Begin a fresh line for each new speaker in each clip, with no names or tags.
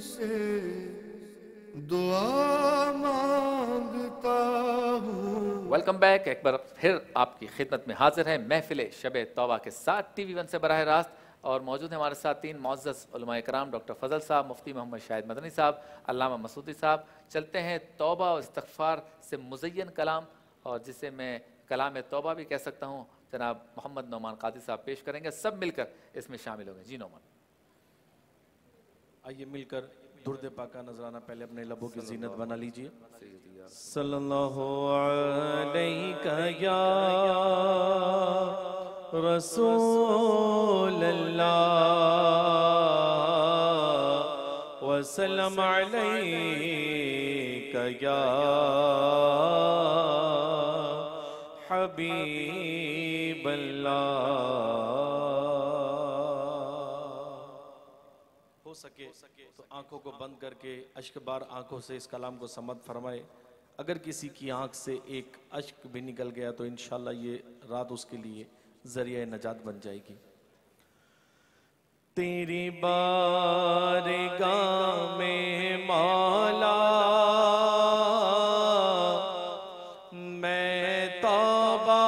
से दुआ मांगता हूँ।
Welcome back. एक बार फिर आपकी खिदमत में हाजिर है महफिल शब तौबा के साथ TV1 से बराह रास्त, और मौजूद है हमारे साथ 3 मुअज़्ज़ज़ उलमा इकराम, डॉक्टर फजल साहब, मुफ्ती मोहम्मद शाहिद मदनी साहब, अल्लामा मसूदी साहब। चलते हैं तौबा और इस्तिग़फ़ार से मुज़य्यन कलाम, और जिसे मैं कलाम तौबा भी कह सकता हूँ, जनाब मोहम्मद नौमान कादी साहब पेश करेंगे। सब मिलकर इसमें शामिल होंगे। जी नौमान।
आइए मिलकर दुर्द पाका नजराना पहले अपने लबों की जीनत बना लीजिए। सल्लल्लाहु अलैका या रसूल अल्लाह वसल्लम अलैका या हबीब अल्लाह। हो सके तो आंखों को बंद करके अश्क बार आंखों से इस कलाम को समद फरमाए। अगर किसी की आंख से एक अश्क भी निकल गया तो इंशाल्लाह ये रात उसके लिए जरिया नजात बन जाएगी। तेरी बारगाह में मौला मैं तौबा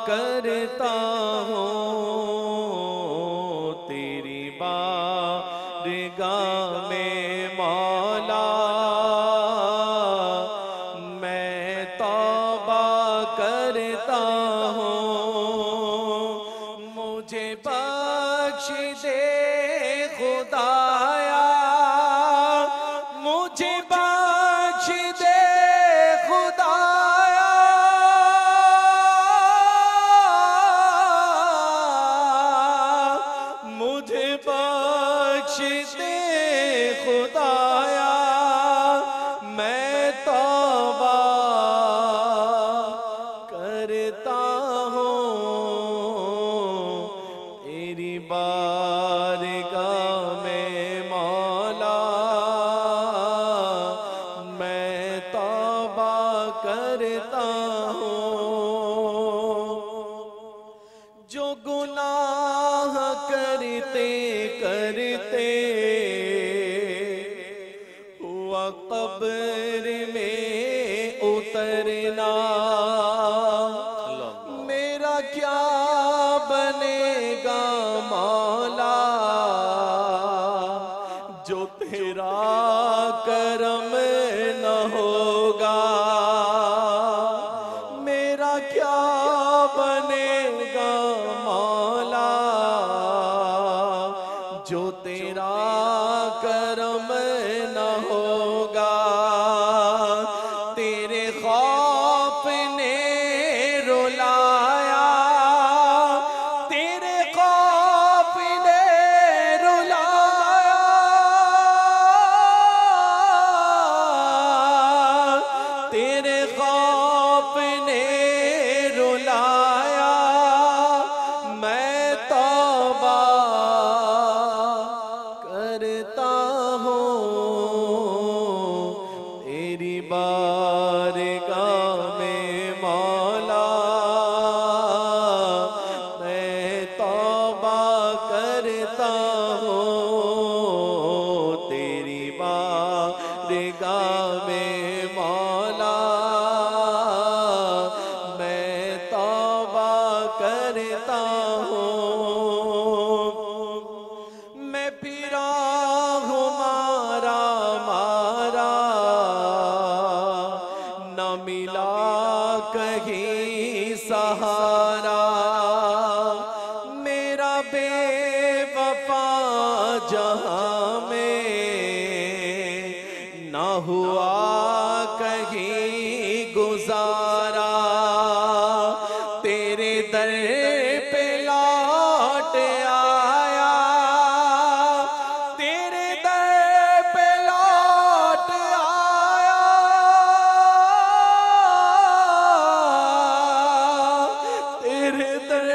करता हूँ, तेरी बारगाह में मौला मैं तौबा करता हूँ। मुझे बख्श दे खुदाया, मुझे बख्श दे खुदाया, मुझे बख्श दे खुदाया, मैं तौबा करता हूँ। तेरी बारगाह में मौला मैं तौबा करता हूँ। जो गुनाह करते करते हुआ कब्र में उतरना, मेरा क्या बनेगा मौला जो तेरा करम न होगा, मेरा क्या बनेगा मौला जो तेरा करम न होगा। तेरे खौफ ने रुलाया, तेरे खौफ ने रुलाया, तेरे खौफ ने रुलाया, मैं तौबा करता हूँ। तेरी बारगाह में मौला मैं तौबा करता हूँ। तेरी बारगाह में मौला मैं तौबा करता हूँ। मैं फिरा हूँ मारा मारा, न मिला कहीं सहारा, मेरा बेवफा जहां में न हुआ कहीं गुजारा। तेरे दर पे लौट आया, तेरे दर पे लौट आया, तेरे दर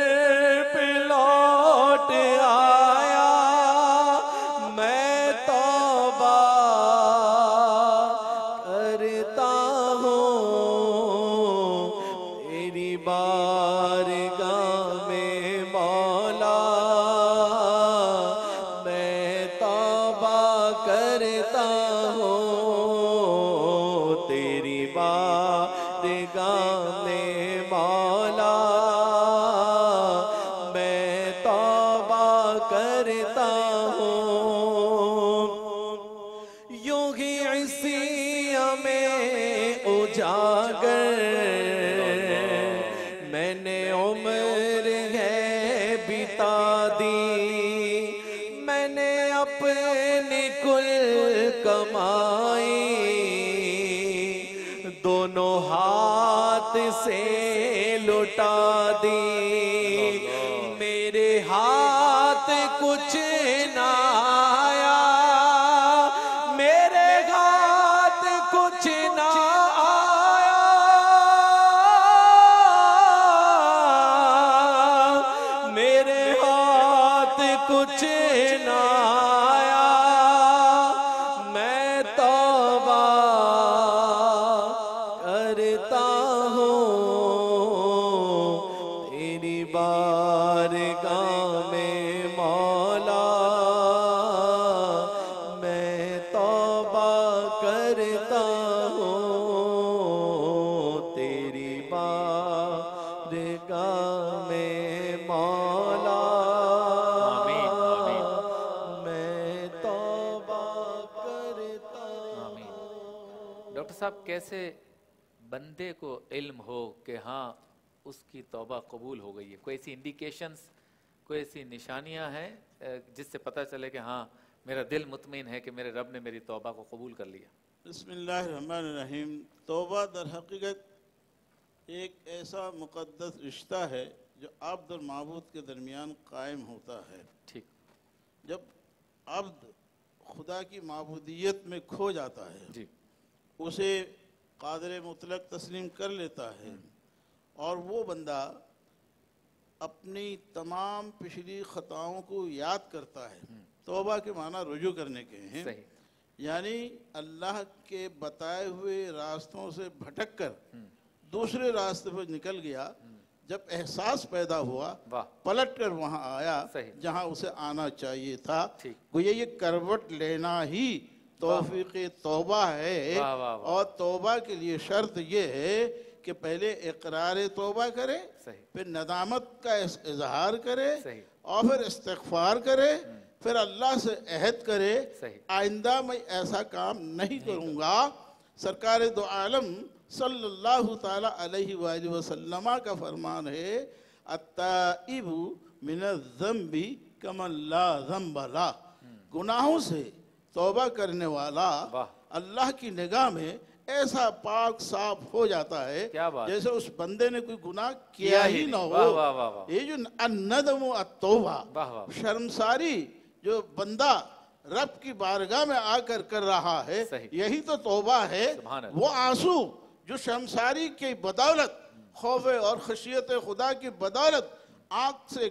पे लौट आया, मैं तौबा करता हूँ। करता हूँ तेरी बारगाह में मौला, मैं तौबा करता हूँ। यूं ही इसी में उजागर मैंने उम्र है बिता दी, मैंने अपनी कुल कमाई दोनों हाथ से लुटा दी। मेरे हाथ कुछ ना आया, मेरे हाथ कुछ ना आया, मेरे हाथ कुछ ना आया, मैं तौबा करता हूँ तेरी बारगाह में मौला, मैं तौबा करता हूँ तेरी बारगाह में मौला,
आमीन, आमीन,
मैं तौबा करता
आमीन। डॉक्टर साहब, कैसे बंदे को इल्म हो कि हाँ उसकी तौबा कबूल हो गई है? कोई ऐसी इंडिकेशंस, कोई ऐसी निशानियां हैं जिससे पता चले कि हाँ मेरा दिल मुतमिन है कि मेरे रब ने मेरी तौबा को कबूल कर लिया?
बिस्मिल्लाहिर्रहमानिर्रहीम। तौबा दर हकीकत एक ऐसा मुक़द्दस रिश्ता है जो अब्द और माबूद के दरमियान कायम होता है।
ठीक।
जब अब्द खुदा की माबूदियत में खो जाता है,
जी।
उसे कादिर मुतलक तस्लीम कर लेता है और वो बंदा अपनी तमाम पिछली ख़ताओं को याद करता है। तौबा के माना रुजू करने के हैं,
सही।
यानी अल्लाह के बताए हुए रास्तों से भटक कर दूसरे रास्ते पर निकल गया। जब एहसास पैदा हुआ,
वाह,
पलट कर वहाँ आया
सही।
जहाँ उसे आना चाहिए था।
ठीक।
गोया ये करवट लेना ही तौफीक तौबा है।
वाह, वाह, वाह।
और तौबा के लिए शर्त ये है कि पहले इकरार तौबा करे,
सही।
फिर नदामत का इजहार करे,
सही।
और फिर इस्तिग़फ़ार करे, फिर अल्लाह से अहद करे
सही।
आइंदा मैं ऐसा काम नहीं करूँगा। सरकार दो आलम सल्लल्लाहु ताला अलैहि वसल्लम का फरमान है, अत्ताइबु मिनज़्ज़म्बि कमन ला ज़म्ब ला। गुनाहों से तौबा करने वाला अल्लाह की निगाह में ऐसा पाक साफ हो जाता है
क्या बात,
जैसे उस बंदे ने कोई गुनाह किया ही ना हो।
वाह, वाह, वाह, वाह।
ये जो अन्नदम अत्तौबा,
वाह, वाह।
शर्मसारी जो बंदा रब की बारगाह में आकर कर रहा है,
सही।
यही तो तौबा है।
सुभान अल्लाह।
वो आंसू जो शर्मसारी की बदौलत, खौफ और खशियत खुदा की बदौलत आंख से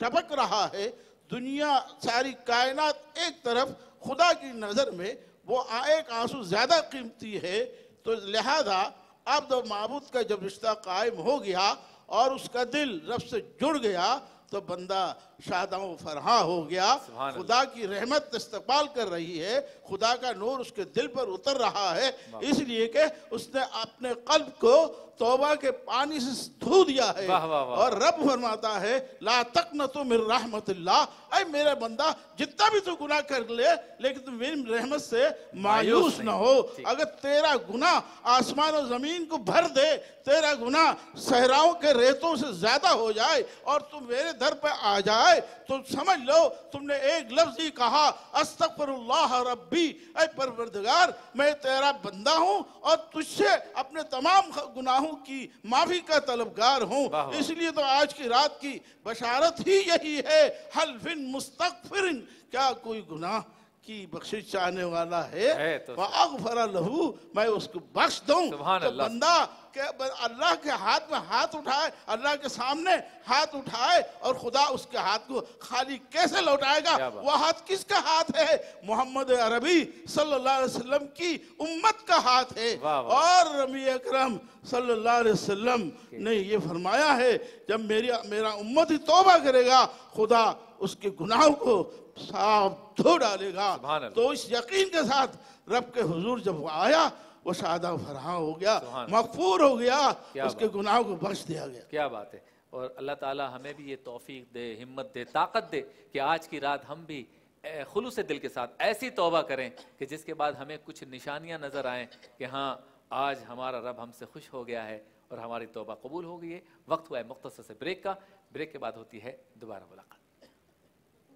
टपक रहा है, दुनिया सारी कायनात एक तरफ, खुदा की नज़र में वो एक आंसू ज़्यादा कीमती है। तो लिहाजा अब्द और माबूद का जब रिश्ता कायम हो गया और उसका दिल रब से जुड़ गया, तो बंदा शादाओ फरहा हो गया। खुदा की रहमत इस्तकबाल कर रही है, खुदा का नूर उसके दिल पर उतर रहा है, इसलिए कि उसने अपने कल्ब को तौबा के पानी से धो दिया है।
वाह, वाह, वाह।
और रब फरमाता है, ला तक़नतु मिन रहमतिल्लाह, ऐ मेरे बंदा जितना भी तू गुनाह कर ले, लेकिन तू मेरी रहमत से मायूस न हो। अगर तेरा गुनाह आसमान और जमीन को भर दे, तेरा गुनाह सहराओं के रेतों से ज्यादा हो जाए और तुम मेरे दर पर आ जाए, तो समझ लो तुमने एक लफ्ज ही कहा, अस्तगफिरुल्लाह रब्बी, ऐ परवरदिगार मैं तेरा बंदा हूँ और तुझसे अपने तमाम गुनाहों की माफी का तलबगार हूँ। इसलिए तो आज की रात की बशारत ही यही है, हल फिन मुस्तगफिरिन, क्या कोई गुनाह की बख्शिश चाहने वाला है तो अगफरा लहू, मैं उसको बख्श दूं। तो बंदा के अल्लाह के हाथ में हाथ उठाए, अल्लाह के सामने हाथ उठाए, और खुदा उसके हाथ को खाली कैसे लौटाएगा? वह हाथ किसका हाथ है? मोहम्मद अरबी सल्लल्लाहु अलैहि वसल्लम की उम्मत का हाथ है। और नबी अकरम सल्लल्लाहु अलैहि वसल्लम ने ये फरमाया है, जब मेरा उम्मत ही तौबा करेगा, खुदा उसके गुनाहों को साफ धो डालेगा।
सुभान अल्लाह।
तो इस यकीन के साथ रब के हुजूर जब वो आया, वो शादा फराह हो गया,
सुभान
मगफूर हो गया,
क्या
उसके गुनाहों को बख्श दिया गया।
क्या बात है। और अल्लाह ताला हमें भी ये तौफीक दे, हिम्मत दे, ताकत दे कि आज की रात हम भी खुलूस दिल के साथ ऐसी तौबा करें कि जिसके बाद हमें कुछ निशानियां नजर आएं कि हाँ आज हमारा रब हमसे खुश हो गया है और हमारी तौबा कबूल हो गई है। वक्त हुआ है मुख्तसर से ब्रेक का, ब्रेक के बाद होती है दोबारा मुलाकात।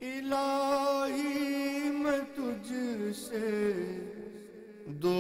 इलाही मैं तुझसे दुआ